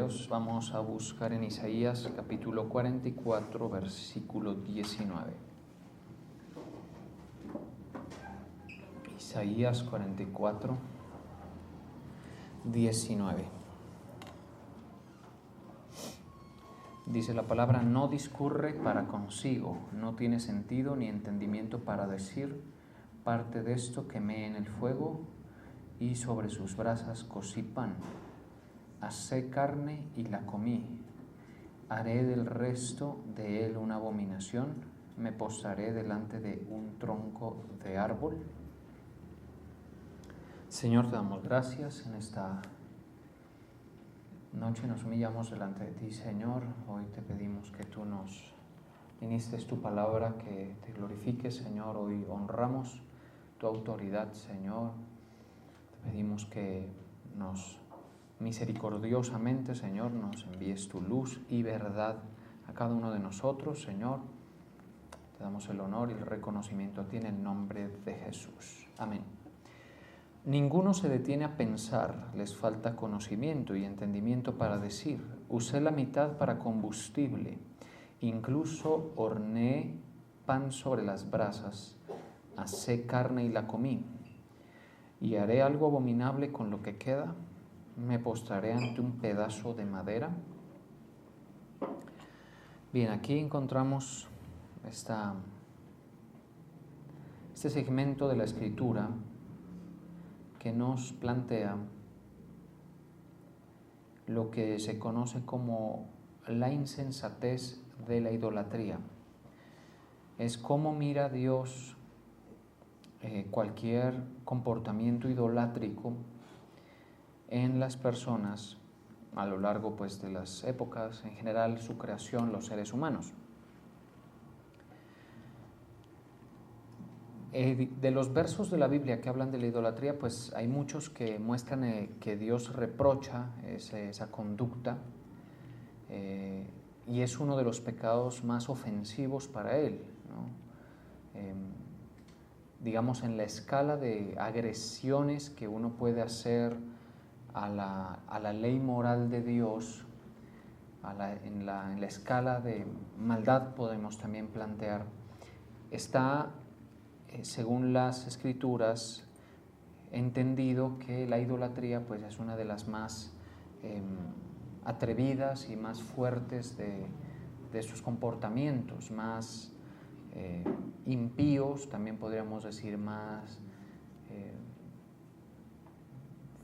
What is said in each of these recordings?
Dios, vamos a buscar en Isaías capítulo 44, versículo 19. Isaías 44, 19. Dice la palabra: no discurre para consigo, no tiene sentido ni entendimiento para decir, parte de esto quemé en el fuego y sobre sus brasas cocí pan. Asé carne y la comí, haré del resto de él una abominación, me postraré delante de un tronco de árbol. Señor, te damos gracias en esta noche, nos humillamos delante de ti, Señor. Hoy te pedimos que tú nos ministres tu palabra, que te glorifiques, Señor. Hoy honramos tu autoridad, Señor. Te pedimos que misericordiosamente, Señor, nos envíes tu luz y verdad a cada uno de nosotros, Señor. Te damos el honor y el reconocimiento a ti en el nombre de Jesús. Amén. Ninguno se detiene a pensar, les falta conocimiento y entendimiento para decir, usé la mitad para combustible, incluso horneé pan sobre las brasas, asé carne y la comí, y haré algo abominable con lo que queda, me postraré ante un pedazo de madera. Bien, aquí encontramos este segmento de la Escritura que nos plantea lo que se conoce como la insensatez de la idolatría. Es cómo mira Dios cualquier comportamiento idolátrico en las personas a lo largo de las épocas, en general su creación, los seres humanos. De los versos de la Biblia que hablan de la idolatría, pues hay muchos que muestran que Dios reprocha esa conducta y es uno de los pecados más ofensivos para Él, ¿no? Digamos, en la escala de agresiones que uno puede hacer a la ley moral de Dios, en la escala de maldad podemos también plantear, está, según las Escrituras, entendido que la idolatría pues, es una de las más atrevidas y más fuertes de sus comportamientos, más impíos, también podríamos decir más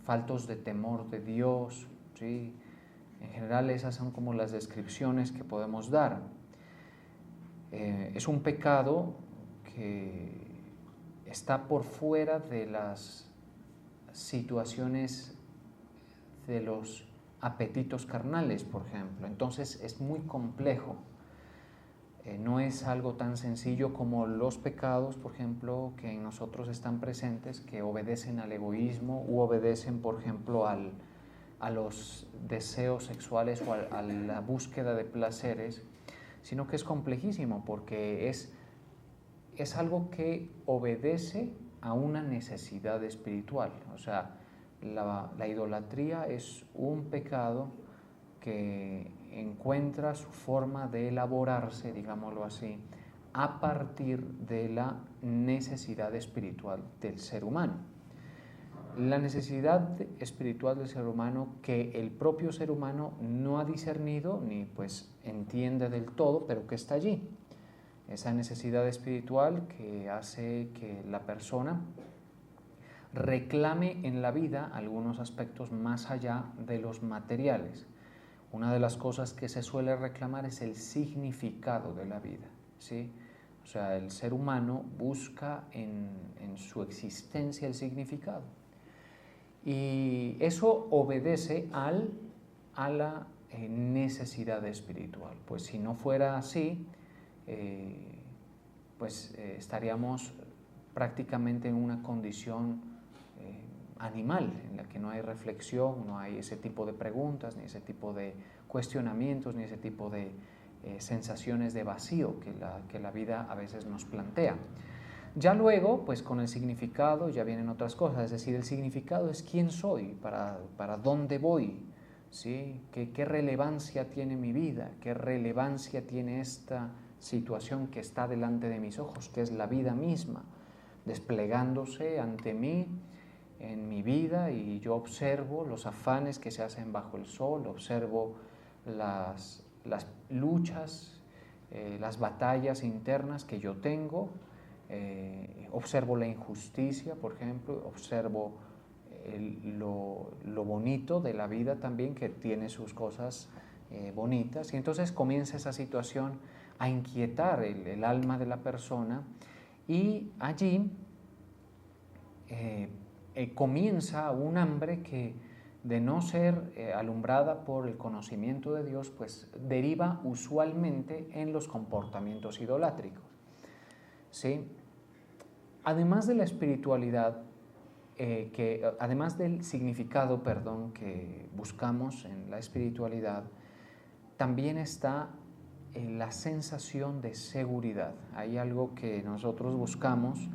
faltos de temor de Dios, ¿sí? En general esas son como las descripciones que podemos dar. Es un pecado que está por fuera de las situaciones de los apetitos carnales, por ejemplo. Entonces es muy complejo. No es algo tan sencillo como los pecados, por ejemplo, que en nosotros están presentes, que obedecen al egoísmo u obedecen, por ejemplo, a los deseos sexuales o a la búsqueda de placeres, sino que es complejísimo porque es algo que obedece a una necesidad espiritual. O sea, la idolatría es un pecado que encuentra su forma de elaborarse, digámoslo así, a partir de la necesidad espiritual del ser humano. La necesidad espiritual del ser humano que el propio ser humano no ha discernido ni pues entiende del todo, pero que está allí. Esa necesidad espiritual que hace que la persona reclame en la vida algunos aspectos más allá de los materiales. Una de las cosas que se suele reclamar es el significado de la vida, ¿sí? O sea, el ser humano busca en su existencia el significado. Y eso obedece a la necesidad espiritual. Pues si no fuera así, estaríamos prácticamente en una condición animal, en la que no hay reflexión, no hay ese tipo de preguntas, ni ese tipo de cuestionamientos, ni ese tipo de sensaciones de vacío que la vida a veces nos plantea. Ya luego, pues con el significado ya vienen otras cosas, es decir, el significado es quién soy, para dónde voy, ¿sí? ¿Qué relevancia tiene mi vida? ¿Qué relevancia tiene esta situación que está delante de mis ojos, que es la vida misma, desplegándose ante mí en mi vida? Y yo observo los afanes que se hacen bajo el sol, observo las luchas, las batallas internas que yo tengo, observo la injusticia, por ejemplo, observo lo bonito de la vida también, que tiene sus cosas bonitas, y entonces comienza esa situación a inquietar el alma de la persona, y allí comienza un hambre que, de no ser alumbrada por el conocimiento de Dios, pues deriva usualmente en los comportamientos idolátricos, ¿sí? Además de la espiritualidad, además del significado, que buscamos en la espiritualidad, también está la sensación de seguridad. Hay algo que nosotros buscamos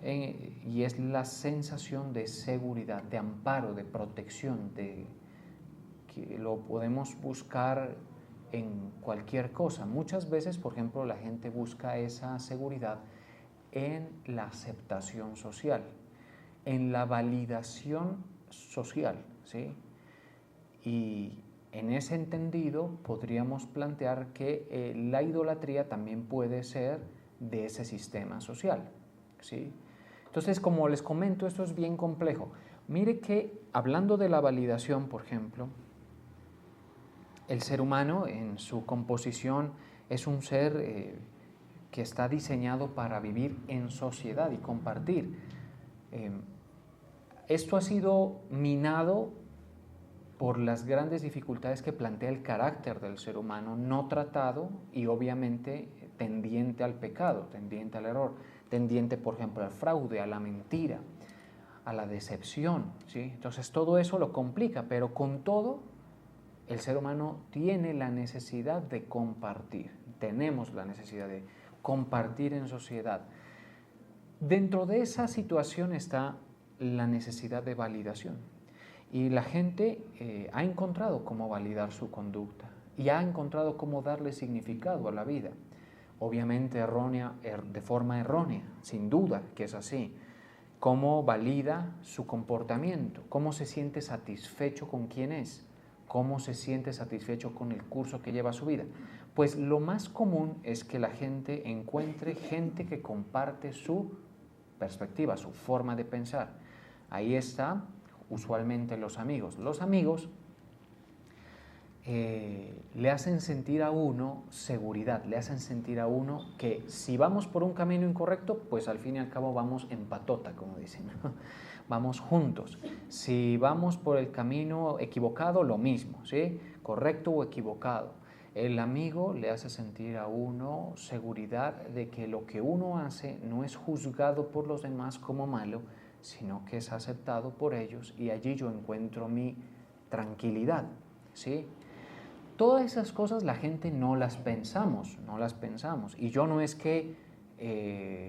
y es la sensación de seguridad, de amparo, de protección, que lo podemos buscar en cualquier cosa. Muchas veces, por ejemplo, la gente busca esa seguridad en la aceptación social, en la validación social, ¿sí? Y en ese entendido podríamos plantear que la idolatría también puede ser de ese sistema social, ¿sí? Entonces, como les comento, esto es bien complejo. Mire que, hablando de la validación, por ejemplo, el ser humano en su composición es un ser que está diseñado para vivir en sociedad y compartir. Esto ha sido minado por las grandes dificultades que plantea el carácter del ser humano, no tratado y obviamente tendiente al pecado, tendiente al error, tendiente, por ejemplo, al fraude, a la mentira, a la decepción, ¿sí? Entonces todo eso lo complica, pero con todo el ser humano tiene la necesidad de compartir, tenemos la necesidad de compartir en sociedad. Dentro de esa situación está la necesidad de validación. Y la gente ha encontrado cómo validar su conducta y ha encontrado cómo darle significado a la vida. Obviamente de forma errónea, sin duda que es así. Cómo valida su comportamiento, cómo se siente satisfecho con quién es, cómo se siente satisfecho con el curso que lleva su vida. Pues lo más común es que la gente encuentre gente que comparte su perspectiva, su forma de pensar. Ahí está usualmente los amigos. Los amigos le hacen sentir a uno seguridad, le hacen sentir a uno que si vamos por un camino incorrecto, pues al fin y al cabo vamos en patota, como dicen, ¿no? Vamos juntos. Si vamos por el camino equivocado, lo mismo, ¿sí? Correcto o equivocado. El amigo le hace sentir a uno seguridad de que lo que uno hace no es juzgado por los demás como malo, sino que es aceptado por ellos, y allí yo encuentro mi tranquilidad, ¿sí? Todas esas cosas la gente no las pensamos. Y yo no es que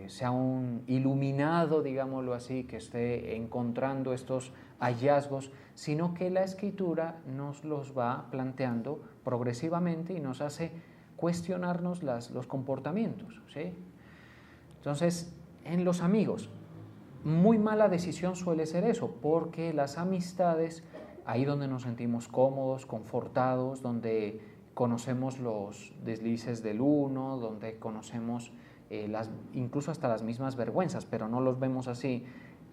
sea un iluminado, digámoslo así, que esté encontrando estos hallazgos, sino que la Escritura nos los va planteando progresivamente y nos hace cuestionarnos los comportamientos, ¿sí? Entonces, en los amigos, muy mala decisión suele ser eso, porque las amistades, ahí donde nos sentimos cómodos, confortados, donde conocemos los deslices del uno, donde conocemos incluso hasta las mismas vergüenzas, pero no los vemos así,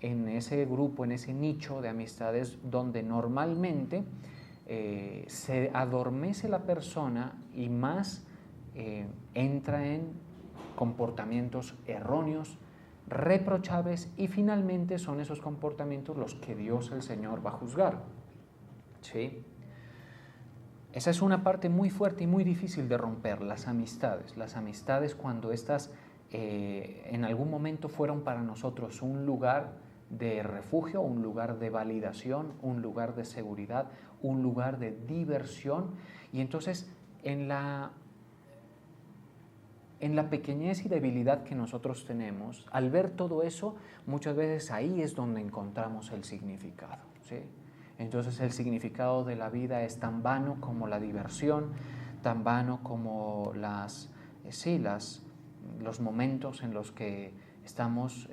en ese grupo, en ese nicho de amistades donde normalmente se adormece la persona y más entra en comportamientos erróneos, reprochables, y finalmente son esos comportamientos los que Dios el Señor va a juzgar, ¿sí? Esa es una parte muy fuerte y muy difícil de romper, las amistades cuando estas en algún momento fueron para nosotros un lugar de refugio, un lugar de validación, un lugar de seguridad, un lugar de diversión, y entonces en la pequeñez y debilidad que nosotros tenemos, al ver todo eso, muchas veces ahí es donde encontramos el significado, ¿sí? Entonces el significado de la vida es tan vano como la diversión, tan vano como los momentos en los que estamos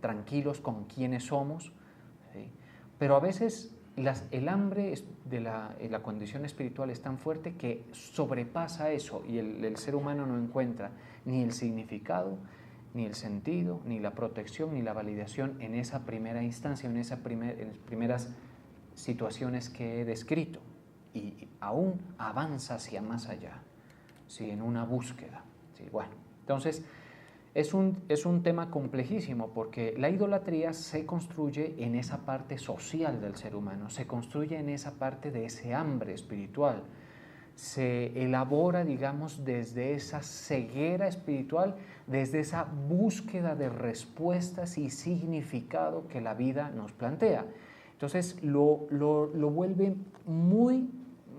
tranquilos con quienes somos, ¿sí? Pero a veces el hambre de la condición espiritual es tan fuerte que sobrepasa eso y el ser humano no encuentra ni el significado, ni el sentido, ni la protección, ni la validación en esa primera instancia, en las primeras situaciones que he descrito, y aún avanza hacia más allá, ¿sí? En una búsqueda, ¿sí? Bueno, entonces es un tema complejísimo porque la idolatría se construye en esa parte social del ser humano, se construye en esa parte de ese hambre espiritual, se elabora, digamos, desde esa ceguera espiritual, desde esa búsqueda de respuestas y significado que la vida nos plantea. Entonces lo vuelve muy,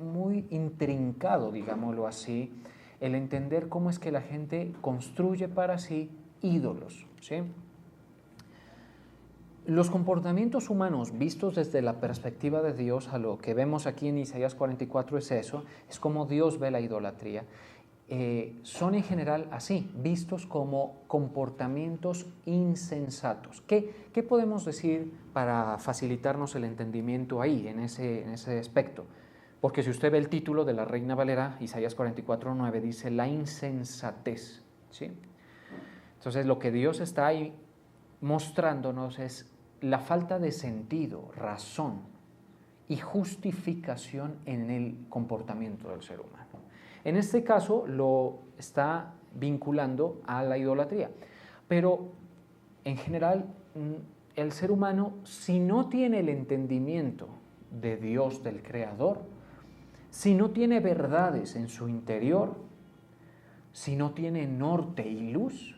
muy intrincado, digámoslo así, el entender cómo es que la gente construye para sí ídolos, ¿sí? Los comportamientos humanos vistos desde la perspectiva de Dios, a lo que vemos aquí en Isaías 44 es eso, es como Dios ve la idolatría. Son en general así, vistos como comportamientos insensatos. ¿Qué podemos decir para facilitarnos el entendimiento ahí, en ese aspecto? Porque si usted ve el título de la Reina Valera, Isaías 44:9, dice la insensatez, ¿sí? Entonces lo que Dios está ahí mostrándonos es la falta de sentido, razón y justificación en el comportamiento del ser humano. En este caso lo está vinculando a la idolatría, pero en general el ser humano, si no tiene el entendimiento de Dios, del Creador, si no tiene verdades en su interior, si no tiene norte y luz,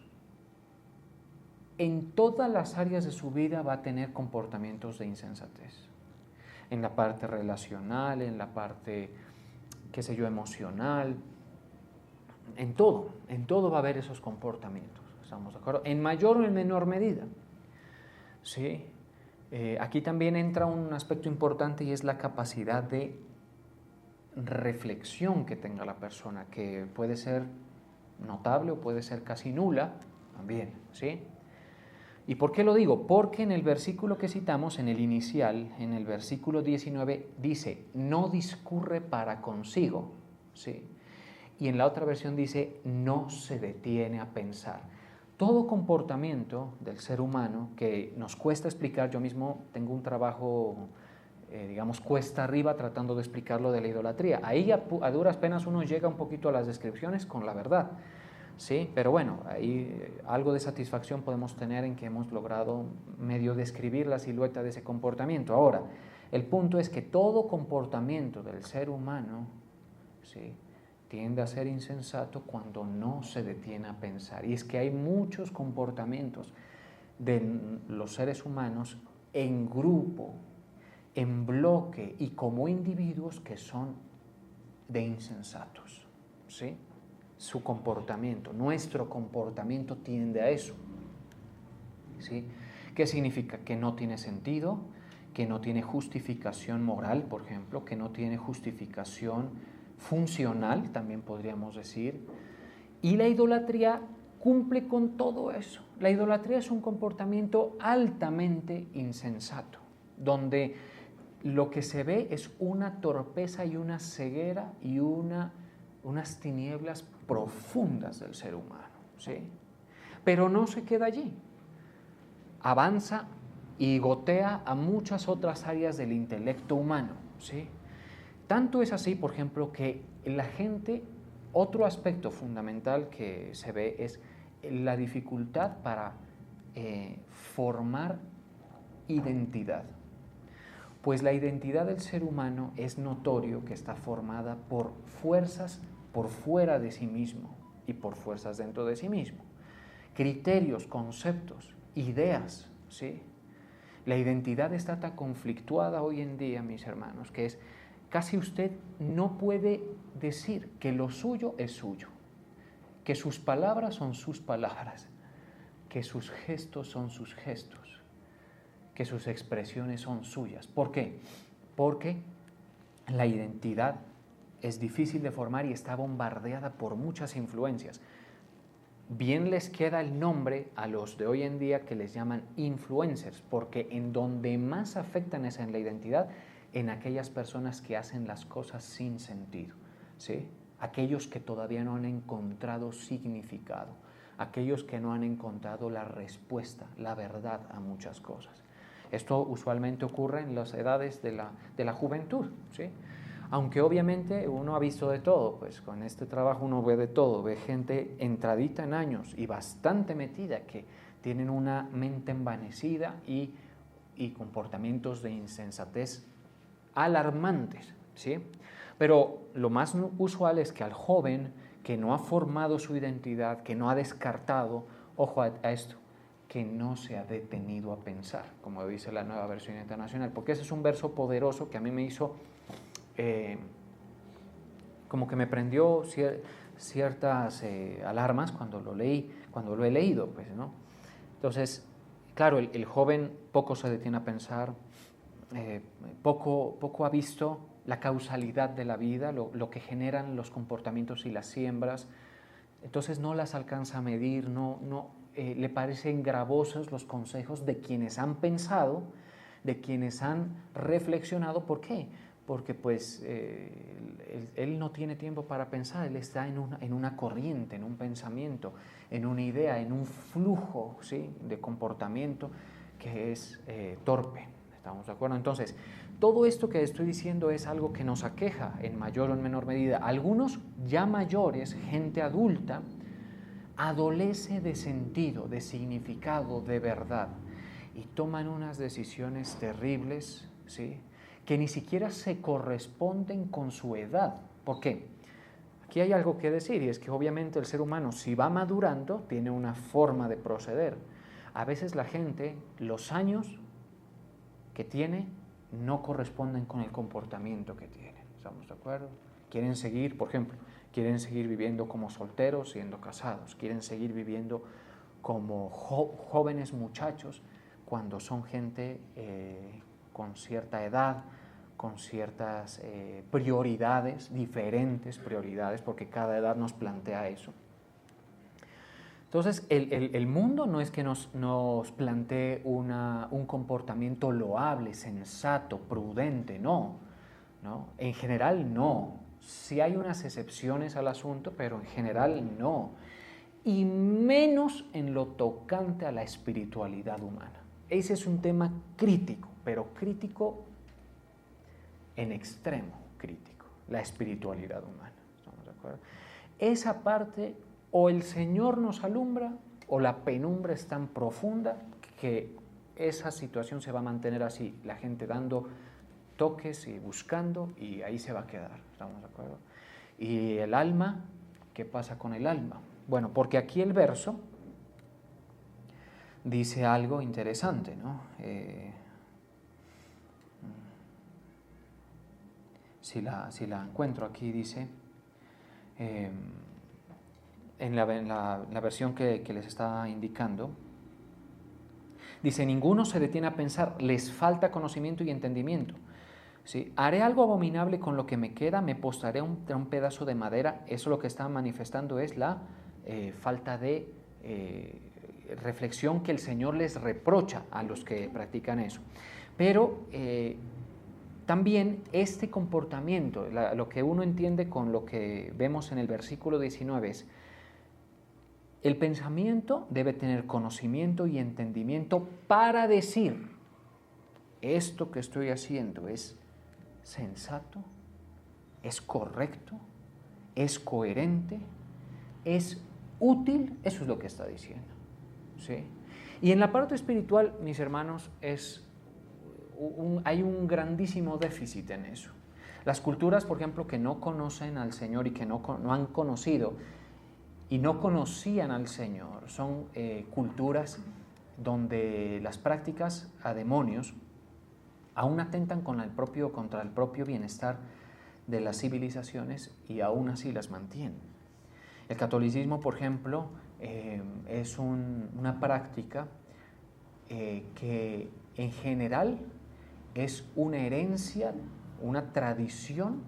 en todas las áreas de su vida va a tener comportamientos de insensatez. En la parte relacional, en la parte, qué sé yo, emocional, en todo va a haber esos comportamientos, ¿estamos de acuerdo? En mayor o en menor medida, ¿sí? Aquí también entra un aspecto importante y es la capacidad de reflexión que tenga la persona, que puede ser notable o puede ser casi nula también, ¿sí? ¿Y por qué lo digo? Porque en el versículo que citamos, en el inicial, en el versículo 19, dice, no discurre para consigo, ¿sí? Y en la otra versión dice, no se detiene a pensar. Todo comportamiento del ser humano que nos cuesta explicar, yo mismo tengo un trabajo, digamos, cuesta arriba tratando de explicarlo de la idolatría. Ahí a duras penas uno llega un poquito a las descripciones con la verdad. Sí, pero bueno, ahí algo de satisfacción podemos tener en que hemos logrado medio describir la silueta de ese comportamiento. Ahora, el punto es que todo comportamiento del ser humano, ¿sí?, tiende a ser insensato cuando no se detiene a pensar. Y es que hay muchos comportamientos de los seres humanos en grupo, en bloque y como individuos que son de insensatos, ¿sí? Su comportamiento, nuestro comportamiento tiende a eso, ¿sí? ¿Qué significa? Que no tiene sentido, que no tiene justificación moral, por ejemplo, que no tiene justificación funcional, también podríamos decir, y la idolatría cumple con todo eso. La idolatría es un comportamiento altamente insensato, donde lo que se ve es una torpeza y una ceguera y unas tinieblas profundas del ser humano, ¿sí? Pero no se queda allí, avanza y gotea a muchas otras áreas del intelecto humano, ¿sí? Tanto es así, por ejemplo, que la gente, otro aspecto fundamental que se ve es la dificultad para formar identidad. Pues la identidad del ser humano es notorio que está formada por fuerzas por fuera de sí mismo y por fuerzas dentro de sí mismo. Criterios, conceptos, ideas, ¿sí? La identidad está tan conflictuada hoy en día, mis hermanos, que es casi usted no puede decir que lo suyo es suyo, que sus palabras son sus palabras, que sus gestos son sus gestos, que sus expresiones son suyas. ¿Por qué? porque la identidad es difícil de formar y está bombardeada por muchas influencias. Bien les queda el nombre a los de hoy en día que les llaman influencers, porque en donde más afectan es en la identidad, en aquellas personas que hacen las cosas sin sentido, ¿sí? Aquellos que todavía no han encontrado significado, aquellos que no han encontrado la respuesta, la verdad a muchas cosas. Esto usualmente ocurre en las edades de la juventud, ¿sí? Aunque obviamente uno ha visto de todo, pues con este trabajo uno ve de todo, ve gente entradita en años y bastante metida que tienen una mente envanecida y comportamientos de insensatez alarmantes, ¿sí? Pero lo más usual es que al joven que no ha formado su identidad, que no ha descartado, ojo a esto, que no se ha detenido a pensar, como dice la Nueva Versión Internacional, porque ese es un verso poderoso que a mí me hizo como que me prendió ciertas alarmas cuando lo leí, cuando lo he leído, pues, ¿no? Entonces, claro, el joven poco se detiene a pensar, poco ha visto la causalidad de la vida, lo que generan los comportamientos y las siembras, entonces no las alcanza a medir, le parecen gravosos los consejos de quienes han pensado, de quienes han reflexionado. ¿Por qué? Porque pues él no tiene tiempo para pensar, él está en una corriente, en un pensamiento, en una idea, en un flujo, ¿sí?, de comportamiento que es torpe. ¿Estamos de acuerdo? Entonces, todo esto que estoy diciendo es algo que nos aqueja en mayor o en menor medida. Algunos ya mayores, gente adulta, adolece de sentido, de significado, de verdad, y toman unas decisiones terribles, ¿sí?, que ni siquiera se corresponden con su edad. ¿Por qué? Aquí hay algo que decir, y es que obviamente el ser humano, si va madurando, tiene una forma de proceder. A veces la gente, los años que tiene, no corresponden con el comportamiento que tiene. ¿Estamos de acuerdo? Quieren seguir, por ejemplo, quieren seguir viviendo como solteros, siendo casados, quieren seguir viviendo como jóvenes muchachos, cuando son gente con cierta edad, con ciertas prioridades, diferentes prioridades, porque cada edad nos plantea eso. Entonces, el mundo no es que nos plantee un comportamiento loable, sensato, prudente, no. En general, no. Sí hay unas excepciones al asunto, pero en general no. Y menos en lo tocante a la espiritualidad humana. Ese es un tema crítico, pero crítico en extremo crítico, la espiritualidad humana. ¿Estamos de acuerdo? Esa parte, o el Señor nos alumbra, o la penumbra es tan profunda que esa situación se va a mantener así, la gente dando toques y buscando, y ahí se va a quedar. ¿Estamos de acuerdo? Y el alma, ¿qué pasa con el alma? Bueno, porque aquí el verso dice algo interesante, ¿no? Si la encuentro aquí, dice, en la versión que les está indicando, dice: ninguno se detiene a pensar, les falta conocimiento y entendimiento. ¿Sí? Haré algo abominable con lo que me queda, me postraré a un pedazo de madera. Eso lo que está manifestando es la falta de reflexión que el Señor les reprocha a los que practican eso. Pero también este comportamiento, lo que uno entiende con lo que vemos en el versículo 19 es: el pensamiento debe tener conocimiento y entendimiento para decir, esto que estoy haciendo es sensato, es correcto, es coherente, es útil. Eso es lo que está diciendo, ¿sí? Y en la parte espiritual, mis hermanos, hay un grandísimo déficit en eso. Las culturas, por ejemplo, que no conocen al Señor y que no han conocido y no conocían al Señor, son culturas donde las prácticas a demonios aún atentan contra el propio bienestar de las civilizaciones, y aún así las mantienen. El catolicismo, por ejemplo, es una práctica que en general es una herencia, una tradición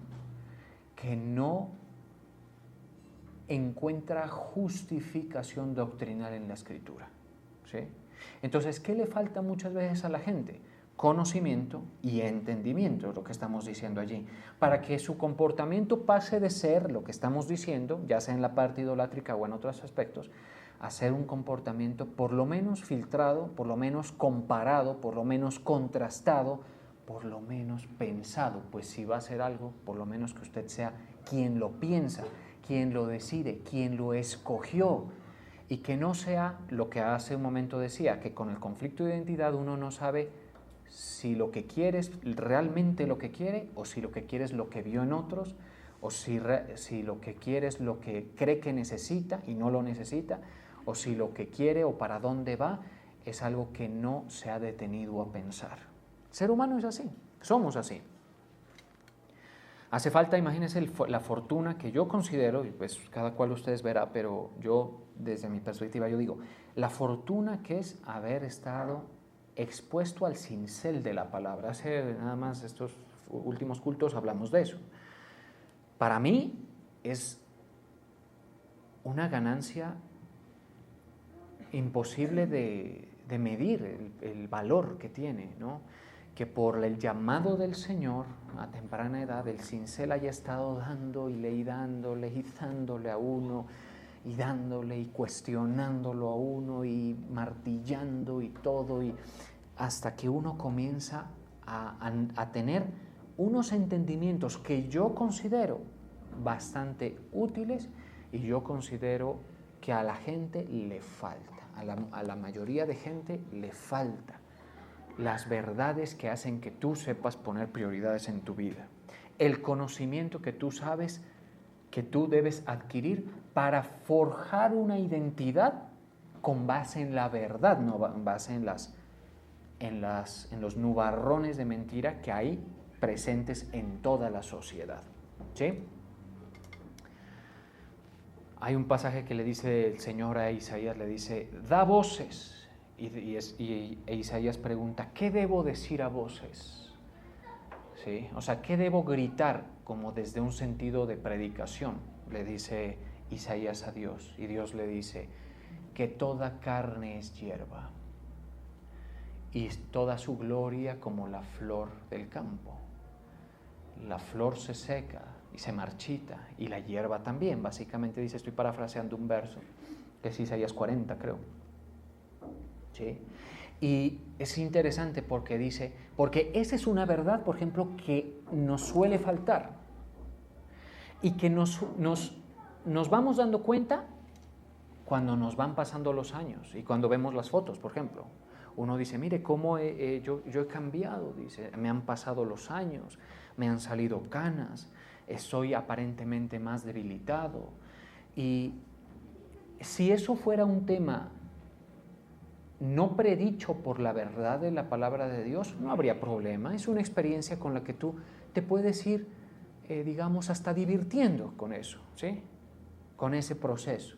que no encuentra justificación doctrinal en la Escritura, ¿sí? Entonces, ¿qué le falta muchas veces a la gente? Conocimiento y entendimiento, es lo que estamos diciendo allí, para que su comportamiento pase de ser lo que estamos diciendo, ya sea en la parte idolátrica o en otros aspectos, a ser un comportamiento por lo menos filtrado, por lo menos comparado, por lo menos contrastado, por lo menos pensado. Pues si va a ser algo, por lo menos que usted sea quien lo piensa, quien lo decide, quien lo escogió, y que no sea lo que hace un momento decía, que con el conflicto de identidad uno no sabe si lo que quiere es realmente lo que quiere, o si lo que quiere es lo que vio en otros, o si lo que quiere es lo que cree que necesita y no lo necesita, o si lo que quiere o para dónde va es algo que no se ha detenido a pensar. El ser humano es así, somos así. Hace falta, imagínense, la fortuna que yo considero, y pues cada cual ustedes verá, pero yo desde mi perspectiva yo digo, la fortuna que es haber estado expuesto al cincel de la palabra. Hace nada más estos últimos cultos hablamos de eso. Para mí es una ganancia imposible de medir el valor que tiene, ¿no? Que por el llamado del Señor a temprana edad el cincel haya estado dándole y dándole a uno, y dándole y cuestionándolo a uno y martillando y todo, y hasta que uno comienza a tener unos entendimientos que yo considero bastante útiles, y yo considero que a la gente le falta, a la mayoría de gente le falta las verdades que hacen que tú sepas poner prioridades en tu vida, el conocimiento que tú sabes que tú debes adquirir para forjar una identidad con base en la verdad, no con base en los nubarrones de mentira que hay presentes en toda la sociedad, ¿sí? Hay un pasaje que le dice el Señor a Isaías, le dice, da voces. Y Isaías pregunta, ¿qué debo decir a voces? ¿Sí? O sea, ¿qué debo gritar? Como desde un sentido de predicación, le dice Isaías a Dios. Y Dios le dice, que toda carne es hierba, y toda su gloria como la flor del campo. La flor se seca y se marchita, y la hierba también. Básicamente dice, estoy parafraseando un verso, que es Isaías 40, creo. ¿Sí? Y es interesante porque dice, porque esa es una verdad, por ejemplo, que nos suele faltar y que nos vamos dando cuenta cuando nos van pasando los años y cuando vemos las fotos, por ejemplo. Uno dice, mire cómo yo he cambiado, dice, me han pasado los años, me han salido canas, estoy aparentemente más debilitado. Y si eso fuera un tema no predicho por la verdad de la palabra de Dios, no habría problema. Es una experiencia con la que tú te puedes ir, digamos, hasta divirtiendo con eso, ¿sí? Con ese proceso.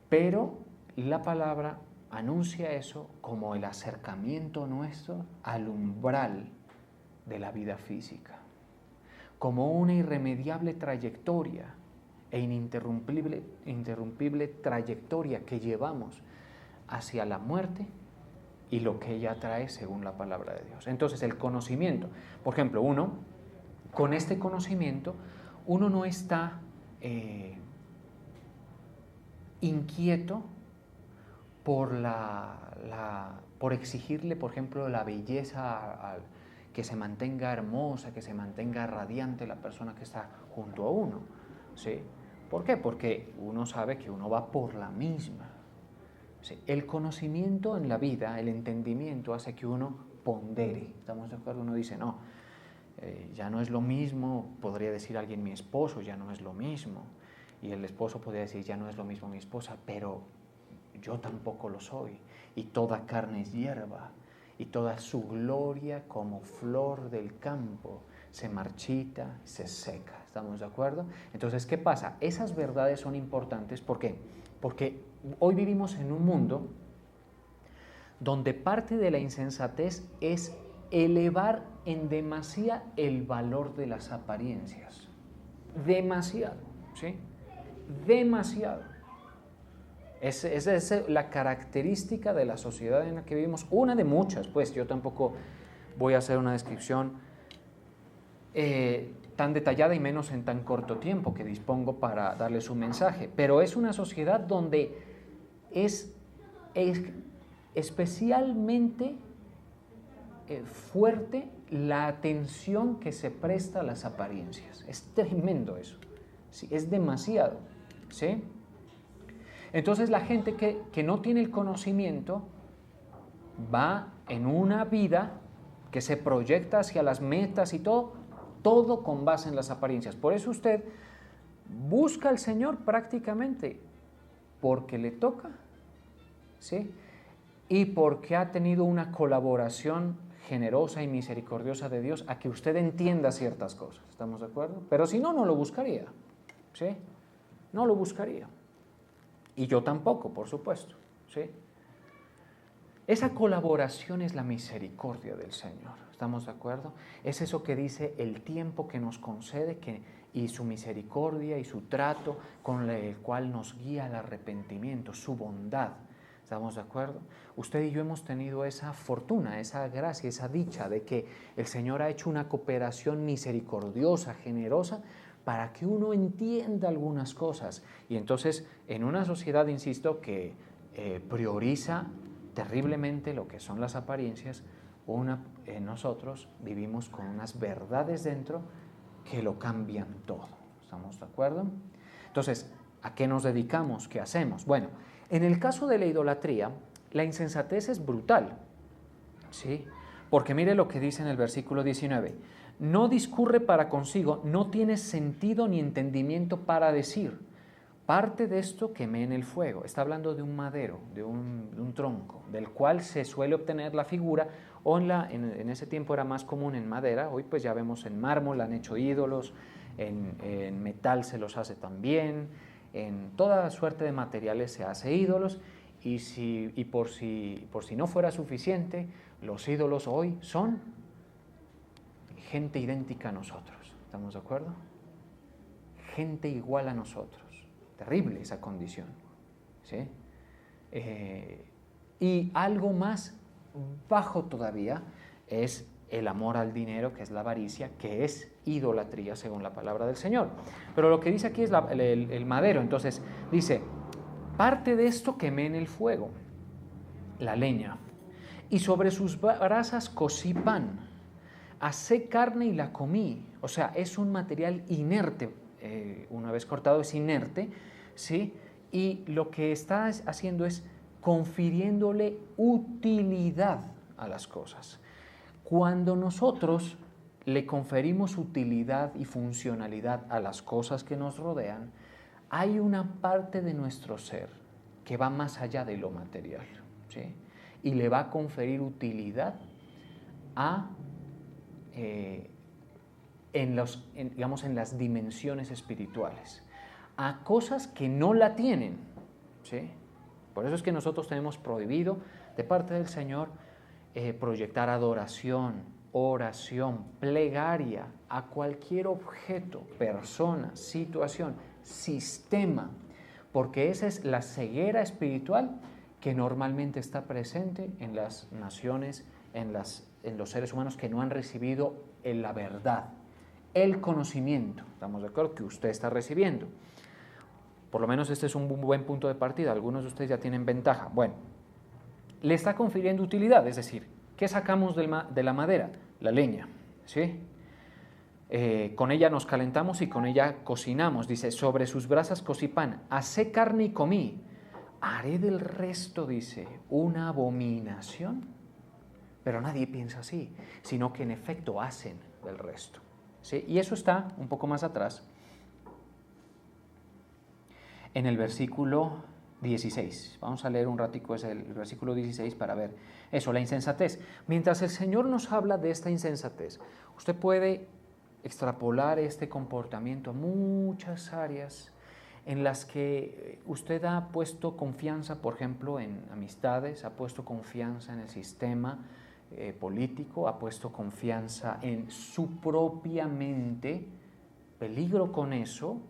Pero la palabra anuncia eso como el acercamiento nuestro al umbral de la vida física, como una irremediable trayectoria e ininterrumpible trayectoria que llevamos hacia la muerte y lo que ella trae según la palabra de Dios. Entonces el conocimiento, por ejemplo, con este conocimiento, uno no está inquieto por exigirle, por ejemplo, la belleza, que se mantenga hermosa, que se mantenga radiante la persona que está junto a uno, ¿sí? ¿Por qué? Porque uno sabe que uno va por la misma. Sí, el conocimiento en la vida, el entendimiento hace que uno pondere. ¿Estamos de acuerdo? Uno dice, no, ya no es lo mismo, podría decir alguien mi esposo, ya no es lo mismo. Y el esposo podría decir, ya no es lo mismo mi esposa, pero yo tampoco lo soy. Y toda carne es hierba, y toda su gloria como flor del campo se marchita, se seca. ¿Estamos de acuerdo? Entonces, ¿qué pasa? Esas verdades son importantes. ¿Por qué? Porque hoy vivimos en un mundo donde parte de la insensatez es elevar en demasía el valor de las apariencias. Demasiado, ¿sí? Demasiado. Esa es la característica de la sociedad en la que vivimos, una de muchas, pues yo tampoco voy a hacer una descripción tan detallada y menos en tan corto tiempo que dispongo para darles un mensaje, pero es una sociedad donde es especialmente fuerte la atención que se presta a las apariencias. Es tremendo eso, ¿sí? Es demasiado, ¿sí? Entonces la gente que no tiene el conocimiento va en una vida que se proyecta hacia las metas y todo con base en las apariencias. Por eso usted busca al Señor prácticamente porque le toca, ¿sí? Y porque ha tenido una colaboración generosa y misericordiosa de Dios a que usted entienda ciertas cosas. ¿Estamos de acuerdo? Pero si no, no lo buscaría, ¿sí? No lo buscaría. Y yo tampoco, por supuesto, ¿sí? Esa colaboración es la misericordia del Señor, ¿estamos de acuerdo? Es eso que dice el tiempo que nos concede y su misericordia y su trato con el cual nos guía al arrepentimiento, su bondad, ¿estamos de acuerdo? Usted y yo hemos tenido esa fortuna, esa gracia, esa dicha de que el Señor ha hecho una cooperación misericordiosa, generosa, para que uno entienda algunas cosas. Y entonces, en una sociedad, insisto, que prioriza terriblemente lo que son las apariencias, nosotros vivimos con unas verdades dentro que lo cambian todo. ¿Estamos de acuerdo? Entonces, ¿a qué nos dedicamos? ¿Qué hacemos? Bueno, en el caso de la idolatría, la insensatez es brutal, ¿sí? Porque mire lo que dice en el versículo 19. No discurre para consigo, no tiene sentido ni entendimiento para decir. Parte de esto quemé en el fuego. Está hablando de un madero, de un tronco, del cual se suele obtener la figura, o en ese tiempo era más común en madera, hoy pues ya vemos en mármol, han hecho ídolos, en metal se los hace también, en toda suerte de materiales se hace ídolos, y por si no fuera suficiente, los ídolos hoy son gente idéntica a nosotros, ¿estamos de acuerdo? Gente igual a nosotros. Terrible esa condición, ¿sí? Y algo más bajo todavía es el amor al dinero, que es la avaricia, que es idolatría según la palabra del Señor. Pero lo que dice aquí es el madero. Entonces dice, parte de esto quemé en el fuego, la leña, y sobre sus brasas cocí pan, asé carne y la comí. O sea, es un material inerte, una vez cortado es inerte, ¿sí? Y lo que está haciendo es confiriéndole utilidad a las cosas. Cuando nosotros le conferimos utilidad y funcionalidad a las cosas que nos rodean, hay una parte de nuestro ser que va más allá de lo material, ¿sí? Y le va a conferir utilidad en las dimensiones espirituales, a cosas que no la tienen, ¿sí? Por eso es que nosotros tenemos prohibido de parte del Señor proyectar adoración, oración, plegaria a cualquier objeto, persona, situación, sistema, porque esa es la ceguera espiritual que normalmente está presente en las naciones, en los seres humanos que no han recibido la verdad, el conocimiento, estamos de acuerdo, que usted está recibiendo. Por lo menos este es un buen punto de partida, algunos de ustedes ya tienen ventaja. Bueno, le está confiriendo utilidad, es decir, ¿qué sacamos de la madera? La leña, ¿sí? Con ella nos calentamos y con ella cocinamos. Dice, sobre sus brasas cocí pan, asé carne y comí. Haré del resto, dice, una abominación. Pero nadie piensa así, sino que en efecto hacen del resto, ¿sí? Y eso está un poco más atrás, en el versículo 16. Vamos a leer un ratico el versículo 16 para ver eso, la insensatez. Mientras el Señor nos habla de esta insensatez, usted puede extrapolar este comportamiento a muchas áreas en las que usted ha puesto confianza, por ejemplo, en amistades, ha puesto confianza en el sistema político, ha puesto confianza en su propia mente. Peligro con eso,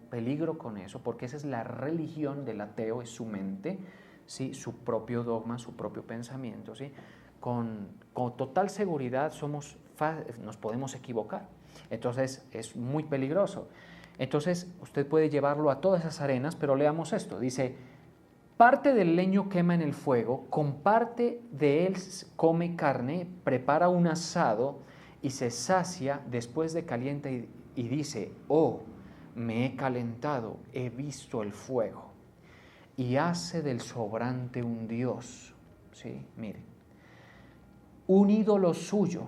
porque esa es la religión del ateo, es su mente, ¿sí? Su propio dogma, su propio pensamiento, ¿sí? Con total seguridad nos podemos equivocar. Entonces es muy peligroso. Entonces usted puede llevarlo a todas esas arenas, pero leamos esto. Dice, parte del leño quema en el fuego, con parte de él come carne, prepara un asado y se sacia después de caliente y dice, oh, me he calentado, he visto el fuego. Y hace del sobrante un dios. ¿Sí? Mire, un ídolo suyo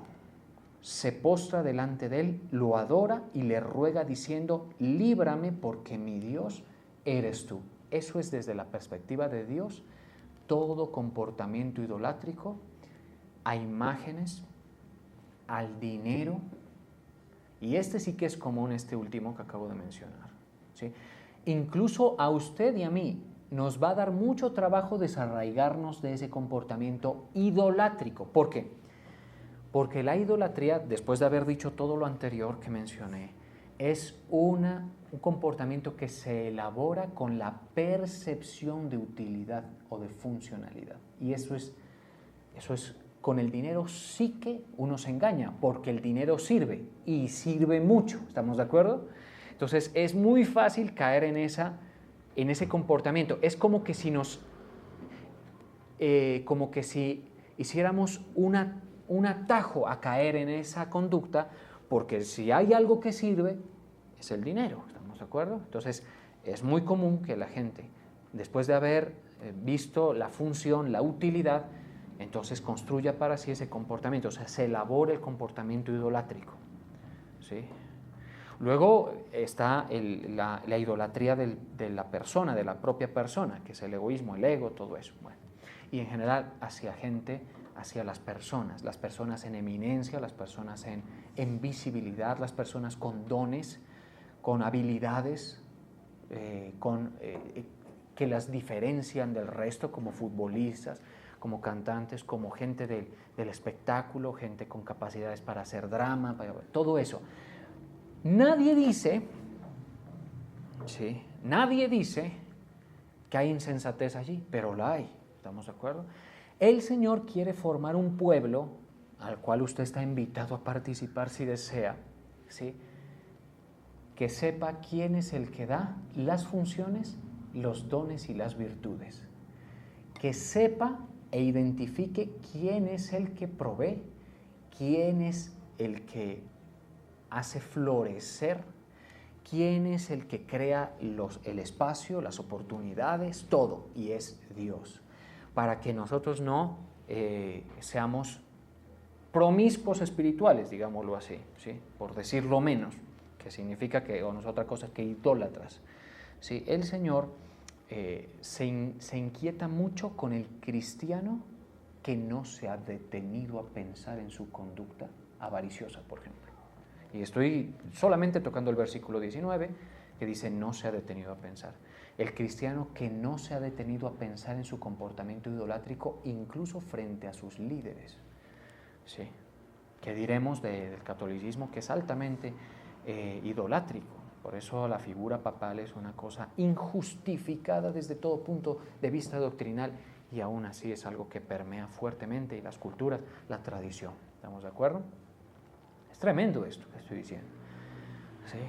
se postra delante de él, lo adora y le ruega diciendo, líbrame porque mi Dios eres tú. Eso es desde la perspectiva de Dios, todo comportamiento idolátrico a imágenes, al dinero, y este sí que es común, este último que acabo de mencionar, ¿sí? Incluso a usted y a mí nos va a dar mucho trabajo desarraigarnos de ese comportamiento idolátrico. ¿Por qué? Porque la idolatría, después de haber dicho todo lo anterior que mencioné, es un comportamiento que se elabora con la percepción de utilidad o de funcionalidad. Y eso es con el dinero sí que uno se engaña, porque el dinero sirve y sirve mucho, ¿estamos de acuerdo? Entonces es muy fácil caer en ese comportamiento. Es como que si hiciéramos un atajo a caer en esa conducta, porque si hay algo que sirve, es el dinero, ¿estamos de acuerdo? Entonces es muy común que la gente, después de haber visto la función, la utilidad, entonces construya para sí ese comportamiento, o sea, se elabora el comportamiento idolátrico, ¿sí? Luego está la idolatría de la persona, de la propia persona, que es el egoísmo, el ego, todo eso. Bueno, y en general hacia gente, hacia las personas en eminencia, las personas en visibilidad, las personas con dones, con habilidades, que las diferencian del resto, como futbolistas, como cantantes, como gente del espectáculo, gente con capacidades para hacer drama, todo eso. Nadie dice que hay insensatez allí, pero la hay, ¿estamos de acuerdo? El Señor quiere formar un pueblo al cual usted está invitado a participar si desea, ¿sí? Que sepa quién es el que da las funciones, los dones y las virtudes. Que sepa e identifique quién es el que provee, quién es el que hace florecer, quién es el que crea el espacio, las oportunidades, todo, y es Dios. Para que nosotros no seamos promiscuos espirituales, digámoslo así, ¿sí? Por decirlo menos, que significa que, o no es otra cosa que idólatras, ¿sí? El Señor se inquieta mucho con el cristiano que no se ha detenido a pensar en su conducta avariciosa, por ejemplo. Y estoy solamente tocando el versículo 19, que dice no se ha detenido a pensar. El cristiano que no se ha detenido a pensar en su comportamiento idolátrico, incluso frente a sus líderes. ¿Sí? ¿Qué diremos del catolicismo, que es altamente idolátrico? Por eso la figura papal es una cosa injustificada desde todo punto de vista doctrinal, y aún así es algo que permea fuertemente las culturas, la tradición. ¿Estamos de acuerdo? Es tremendo esto que estoy diciendo. ¿Sí?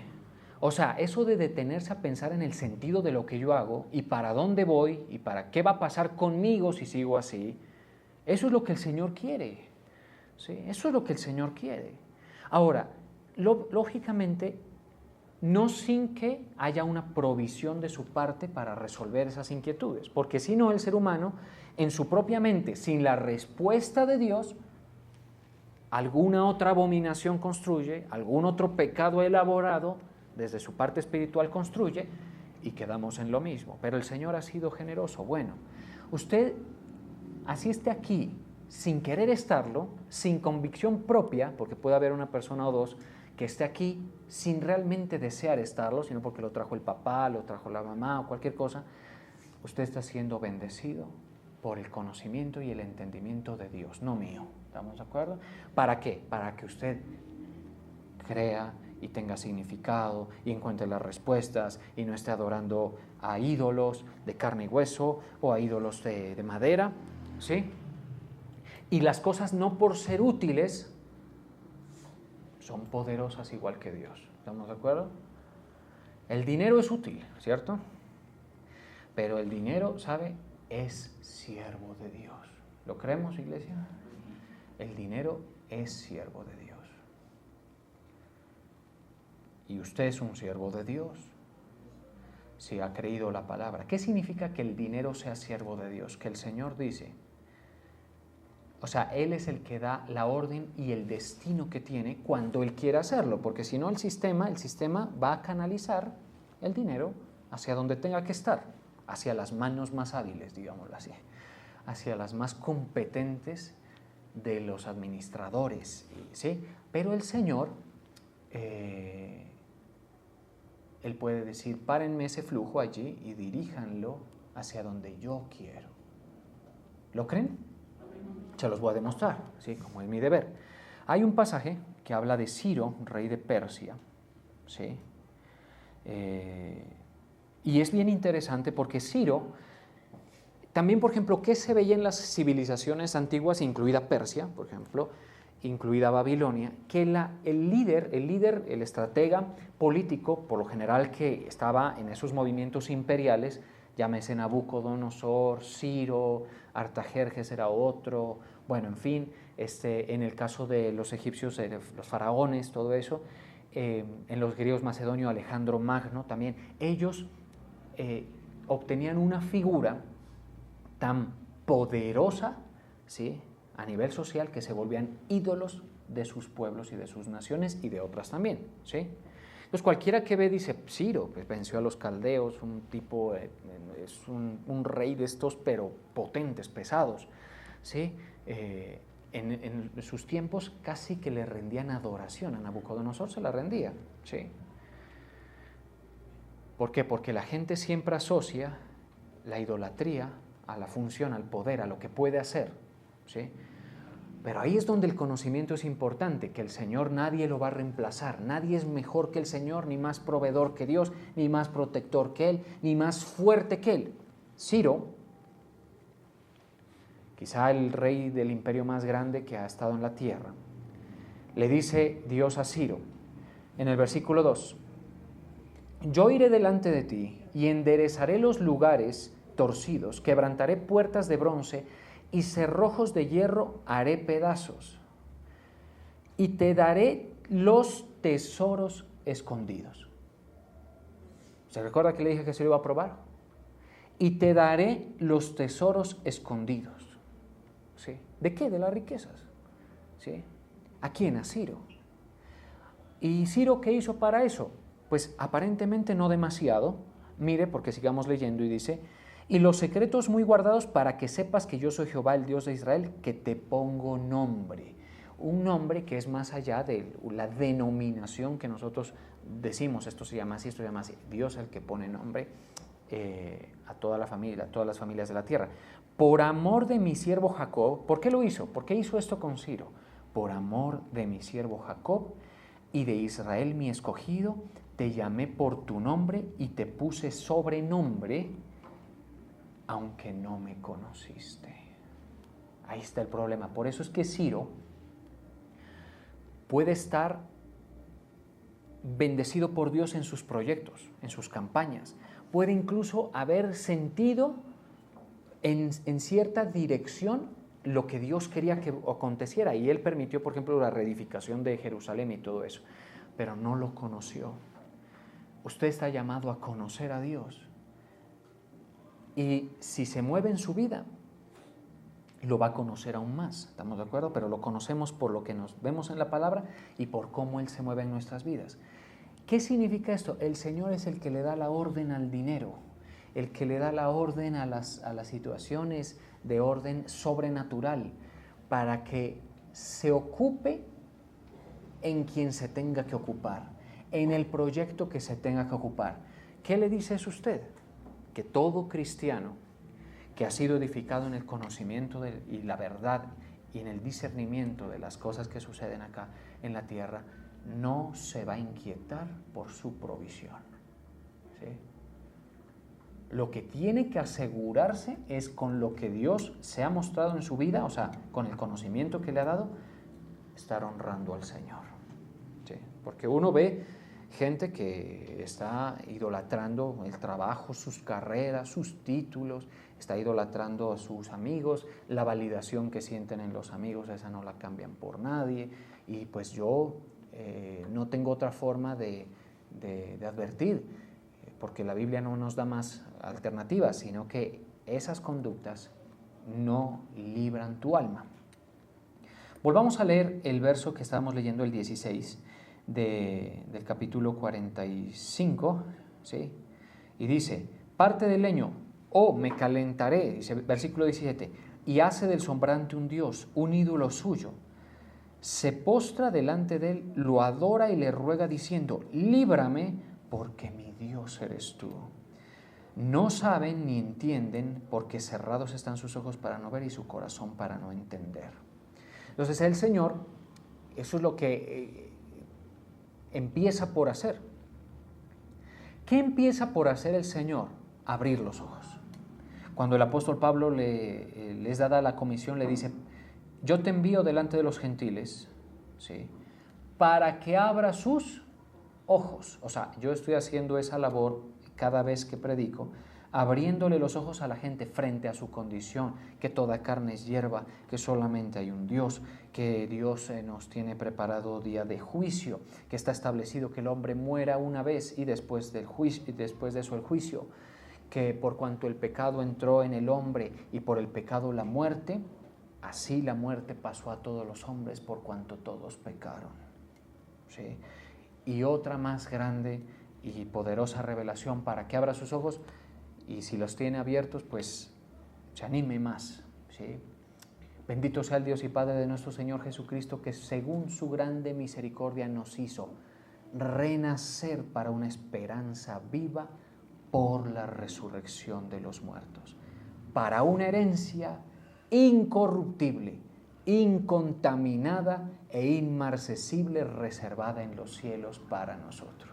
O sea, eso de detenerse a pensar en el sentido de lo que yo hago y para dónde voy y para qué va a pasar conmigo si sigo así, eso es lo que el Señor quiere. ¿Sí? Eso es lo que el Señor quiere. Ahora, lógicamente, no sin que haya una provisión de su parte para resolver esas inquietudes, porque si no, el ser humano, en su propia mente, sin la respuesta de Dios, alguna otra abominación construye, algún otro pecado elaborado, desde su parte espiritual construye, y quedamos en lo mismo. Pero el Señor ha sido generoso. Bueno, usted, así esté aquí, sin querer estarlo, sin convicción propia, porque puede haber una persona o dos que esté aquí sin realmente desear estarlo, sino porque lo trajo el papá, lo trajo la mamá o cualquier cosa, usted está siendo bendecido por el conocimiento y el entendimiento de Dios, no mío. ¿Estamos de acuerdo? ¿Para qué? Para que usted crea y tenga significado y encuentre las respuestas y no esté adorando a ídolos de carne y hueso o a ídolos de madera, ¿sí? Y las cosas no por ser útiles son poderosas igual que Dios. ¿Estamos de acuerdo? El dinero es útil, ¿cierto? Pero el dinero, ¿sabe? Es siervo de Dios. ¿Lo creemos, iglesia? El dinero es siervo de Dios. Y usted es un siervo de Dios, si ha creído la palabra. ¿Qué significa que el dinero sea siervo de Dios? Que el Señor dice, o sea, Él es el que da la orden y el destino que tiene cuando Él quiera hacerlo, porque si no el sistema va a canalizar el dinero hacia donde tenga que estar, hacia las manos más hábiles, digámoslo así, hacia las más competentes de los administradores, ¿sí? Pero el Señor, Él puede decir, párenme ese flujo allí y diríjanlo hacia donde yo quiero. ¿Lo creen? Se los voy a demostrar, ¿sí? Como es mi deber. Hay un pasaje que habla de Ciro, rey de Persia, ¿sí? Y es bien interesante porque Ciro, también, por ejemplo, ¿qué se veía en las civilizaciones antiguas, incluida Persia, por ejemplo, incluida Babilonia? Que el líder, el estratega político, por lo general que estaba en esos movimientos imperiales, llámese Nabucodonosor, Ciro, Artajerjes era otro, bueno, en fin, en el caso de los egipcios, los faraones, todo eso, en los griegos macedonios, Alejandro Magno también, ellos obtenían una figura tan poderosa, ¿sí?, a nivel social, que se volvían ídolos de sus pueblos y de sus naciones y de otras también, ¿sí? Entonces cualquiera que ve dice, Ciro, pues venció a los caldeos, un tipo, es un rey de estos, pero potentes, pesados, ¿sí? En sus tiempos casi que le rendían adoración, a Nabucodonosor se la rendía, ¿sí? ¿Por qué? Porque la gente siempre asocia la idolatría a la función, al poder, a lo que puede hacer, ¿sí? Pero ahí es donde el conocimiento es importante, que el Señor nadie lo va a reemplazar, nadie es mejor que el Señor, ni más proveedor que Dios, ni más protector que Él, ni más fuerte que Él. Ciro, quizá el rey del imperio más grande que ha estado en la tierra, le dice Dios a Ciro, en el versículo 2, yo iré delante de ti y enderezaré los lugares torcidos, quebrantaré puertas de bronce y cerrojos de hierro haré pedazos, y te daré los tesoros escondidos. ¿Se recuerda que le dije que se lo iba a probar? Y te daré los tesoros escondidos. ¿Sí? ¿De qué? De las riquezas. ¿Sí? ¿A quién? A Ciro. ¿Y Ciro qué hizo para eso? Pues aparentemente no demasiado. Mire, porque sigamos leyendo y dice, y los secretos muy guardados para que sepas que yo soy Jehová, el Dios de Israel, que te pongo nombre. Un nombre que es más allá de la denominación que nosotros decimos, esto se llama así, esto se llama así. Dios es el que pone nombre a toda la familia, a todas las familias de la tierra. Por amor de mi siervo Jacob, ¿por qué lo hizo? ¿Por qué hizo esto con Ciro? Por amor de mi siervo Jacob y de Israel mi escogido, te llamé por tu nombre y te puse sobrenombre, aunque no me conociste. Ahí está el problema. Por eso es que Ciro puede estar bendecido por Dios en sus proyectos, en sus campañas. Puede incluso haber sentido en cierta dirección lo que Dios quería que aconteciera. Y Él permitió, por ejemplo, la reedificación de Jerusalén y todo eso. Pero no lo conoció. Usted está llamado a conocer a Dios. Y si se mueve en su vida, lo va a conocer aún más, ¿estamos de acuerdo? Pero lo conocemos por lo que nos vemos en la palabra y por cómo Él se mueve en nuestras vidas. ¿Qué significa esto? El Señor es el que le da la orden al dinero, el que le da la orden a las situaciones de orden sobrenatural, para que se ocupe en quien se tenga que ocupar, en el proyecto que se tenga que ocupar. ¿Qué le dice eso a usted? Que todo cristiano que ha sido edificado en el conocimiento y la verdad y en el discernimiento de las cosas que suceden acá en la tierra, no se va a inquietar por su provisión. ¿Sí? Lo que tiene que asegurarse es con lo que Dios se ha mostrado en su vida, o sea, con el conocimiento que le ha dado, estar honrando al Señor. ¿Sí? Porque uno ve gente que está idolatrando el trabajo, sus carreras, sus títulos, está idolatrando a sus amigos, la validación que sienten en los amigos, esa no la cambian por nadie, y pues yo no tengo otra forma de advertir, porque la Biblia no nos da más alternativas, sino que esas conductas no libran tu alma. Volvamos a leer el verso que estábamos leyendo, el 16 del capítulo 45, ¿sí? Y dice, parte del leño, me calentaré, dice, versículo 17, y hace del sombrante un dios, un ídolo suyo. Se postra delante de él, lo adora y le ruega diciendo, líbrame porque mi Dios eres tú. No saben ni entienden porque cerrados están sus ojos para no ver y su corazón para no entender. Entonces el Señor, eso es lo que empieza por hacer. ¿Qué empieza por hacer el Señor? Abrir los ojos. Cuando el apóstol Pablo les da la comisión, le dice, yo te envío delante de los gentiles, ¿sí?, para que abra sus ojos. O sea, yo estoy haciendo esa labor cada vez que predico, abriéndole los ojos a la gente frente a su condición, que toda carne es hierba, que solamente hay un Dios, que Dios nos tiene preparado día de juicio, que está establecido que el hombre muera una vez y después de eso el juicio, que por cuanto el pecado entró en el hombre y por el pecado la muerte, así la muerte pasó a todos los hombres por cuanto todos pecaron. ¿Sí? Y otra más grande y poderosa revelación para que abra sus ojos, y si los tiene abiertos, pues se anime más. ¿Sí? Bendito sea el Dios y Padre de nuestro Señor Jesucristo, que según su grande misericordia nos hizo renacer para una esperanza viva por la resurrección de los muertos, para una herencia incorruptible, incontaminada e inmarcesible, reservada en los cielos para nosotros.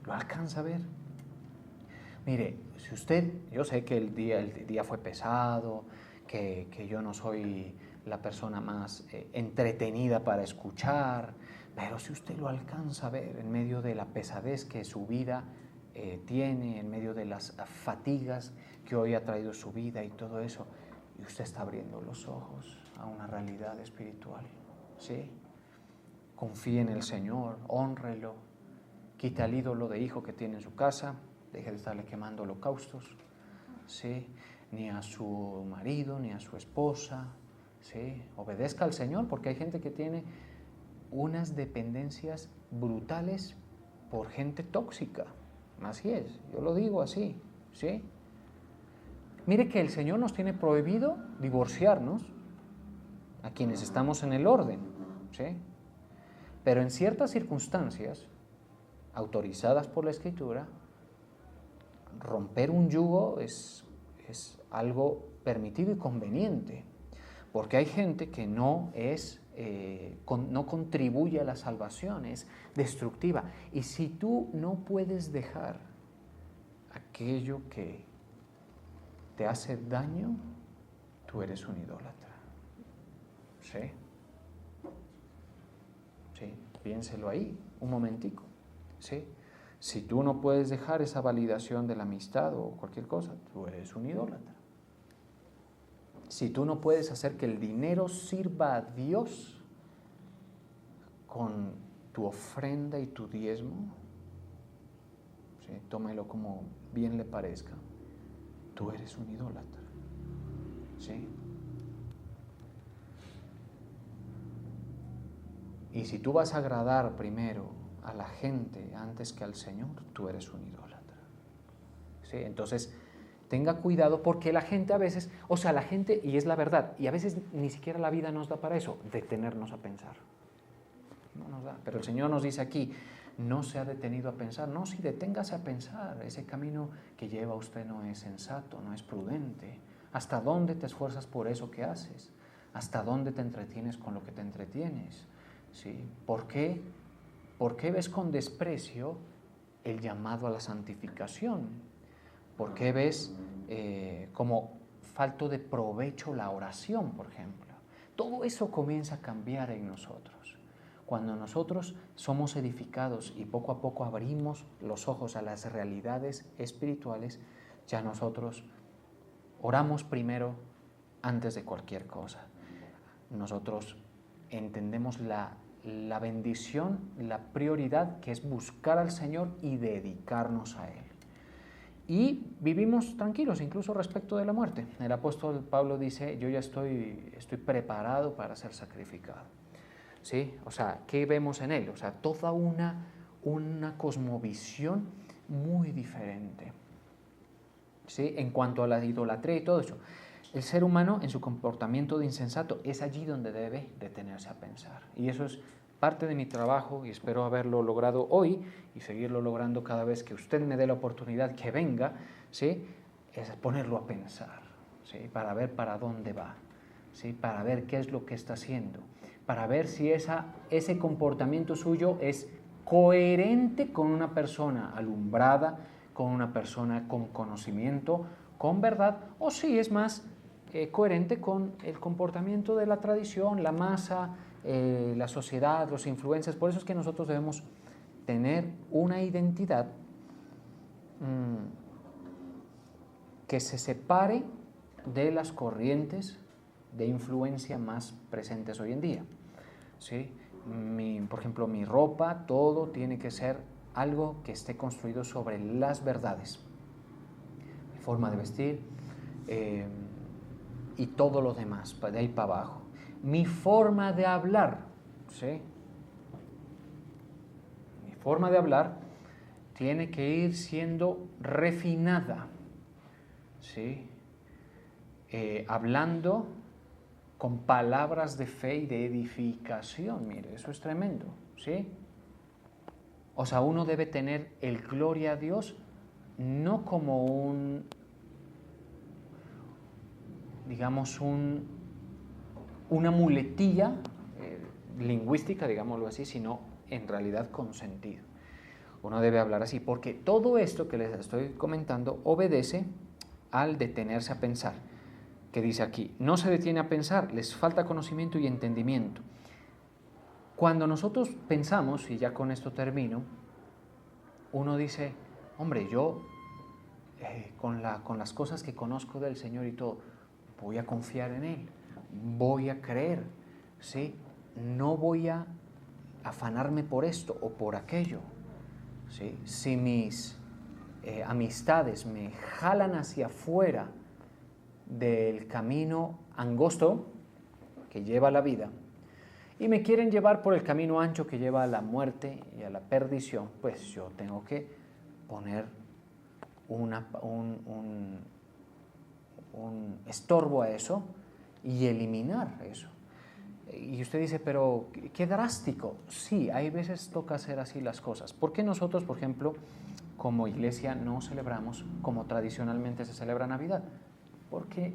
¿Lo alcanza a ver? Mire, si usted, yo sé que el día fue pesado, que yo no soy la persona más entretenida para escuchar, pero si usted lo alcanza a ver en medio de la pesadez que su vida tiene, en medio de las fatigas que hoy ha traído su vida y todo eso, y usted está abriendo los ojos a una realidad espiritual, ¿sí? Confíe en el Señor, hónrelo, quite al ídolo de hijo que tiene en su casa, deje de estarle quemando holocaustos, ¿sí?, ni a su marido, ni a su esposa, ¿sí? Obedezca al Señor, porque hay gente que tiene unas dependencias brutales por gente tóxica. Así es, yo lo digo así, ¿sí? Mire que el Señor nos tiene prohibido divorciarnos a quienes estamos en el orden, ¿sí? Pero en ciertas circunstancias autorizadas por la Escritura, romper un yugo es algo permitido y conveniente, porque hay gente que no contribuye a la salvación, es destructiva. Y si tú no puedes dejar aquello que te hace daño, tú eres un idólatra. ¿Sí? Sí, piénselo ahí, un momentico. ¿Sí? Si tú no puedes dejar esa validación de la amistad o cualquier cosa, tú eres un idólatra. Si tú no puedes hacer que el dinero sirva a Dios con tu ofrenda y tu diezmo, ¿sí?, tómelo como bien le parezca, tú eres un idólatra. ¿Sí? Y si tú vas a agradar primero a la gente antes que al Señor, tú eres un idólatra. ¿Sí? Entonces, tenga cuidado, porque la gente a veces, y es la verdad, y a veces ni siquiera la vida nos da para eso, detenernos a pensar. No nos da. Pero el Señor nos dice aquí, no se ha detenido a pensar. No, si deténgase a pensar, ese camino que lleva usted no es sensato, no es prudente. ¿Hasta dónde te esfuerzas por eso que haces? ¿Hasta dónde te entretienes con lo que te entretienes? ¿Sí? ¿Por qué ves con desprecio el llamado a la santificación? ¿Por qué ves como falto de provecho la oración, por ejemplo? Todo eso comienza a cambiar en nosotros. Cuando nosotros somos edificados y poco a poco abrimos los ojos a las realidades espirituales, ya nosotros oramos primero antes de cualquier cosa. Nosotros entendemos la bendición, la prioridad que es buscar al Señor y dedicarnos a Él. Y vivimos tranquilos, incluso respecto de la muerte. El apóstol Pablo dice, yo ya estoy preparado para ser sacrificado. ¿Sí? O sea, ¿qué vemos en él? O sea, toda una cosmovisión muy diferente. ¿Sí? En cuanto a la idolatría y todo eso. El ser humano en su comportamiento de insensato es allí donde debe detenerse a pensar. Y eso es parte de mi trabajo y espero haberlo logrado hoy y seguirlo logrando cada vez que usted me dé la oportunidad que venga, ¿sí? Es ponerlo a pensar, ¿sí? Para ver para dónde va, ¿sí? Para ver qué es lo que está haciendo, para ver si ese comportamiento suyo es coherente con una persona alumbrada, con una persona con conocimiento, con verdad, o si es más coherente con el comportamiento de la tradición, la masa, la sociedad, los influencers. Por eso es que nosotros debemos tener una identidad que se separe de las corrientes de influencia más presentes hoy en día. ¿Sí? Por ejemplo, mi ropa, todo tiene que ser algo que esté construido sobre las verdades. Mi forma de vestir y todo lo demás, de ahí para abajo. Mi forma de hablar, ¿sí? Mi forma de hablar tiene que ir siendo refinada, ¿sí? Hablando con palabras de fe y de edificación. Mire, eso es tremendo, ¿sí? O sea, uno debe tener el gloria a Dios no como una muletilla lingüística, digámoslo así, sino en realidad con sentido. Uno debe hablar así, porque todo esto que les estoy comentando obedece al detenerse a pensar, que dice aquí, no se detiene a pensar, les falta conocimiento y entendimiento. Cuando nosotros pensamos, y ya con esto termino, uno dice, hombre, yo con las cosas que conozco del Señor y todo, voy a confiar en Él, voy a creer, ¿sí? No voy a afanarme por esto o por aquello, ¿sí? Si mis amistades me jalan hacia afuera del camino angosto que lleva a la vida y me quieren llevar por el camino ancho que lleva a la muerte y a la perdición, pues yo tengo que poner un estorbo a eso y eliminar eso. Y usted dice, pero qué drástico. Sí, hay veces toca hacer así las cosas. ¿Por qué nosotros, por ejemplo, como iglesia no celebramos como tradicionalmente se celebra Navidad? Porque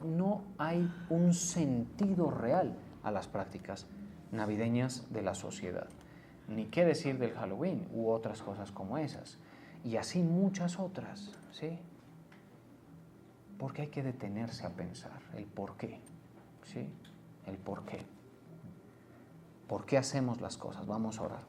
no hay un sentido real a las prácticas navideñas de la sociedad. Ni qué decir del Halloween u otras cosas como esas. Y así muchas otras, ¿sí? Porque hay que detenerse a pensar el por qué, ¿sí? El por qué. ¿Por qué hacemos las cosas? Vamos a orar.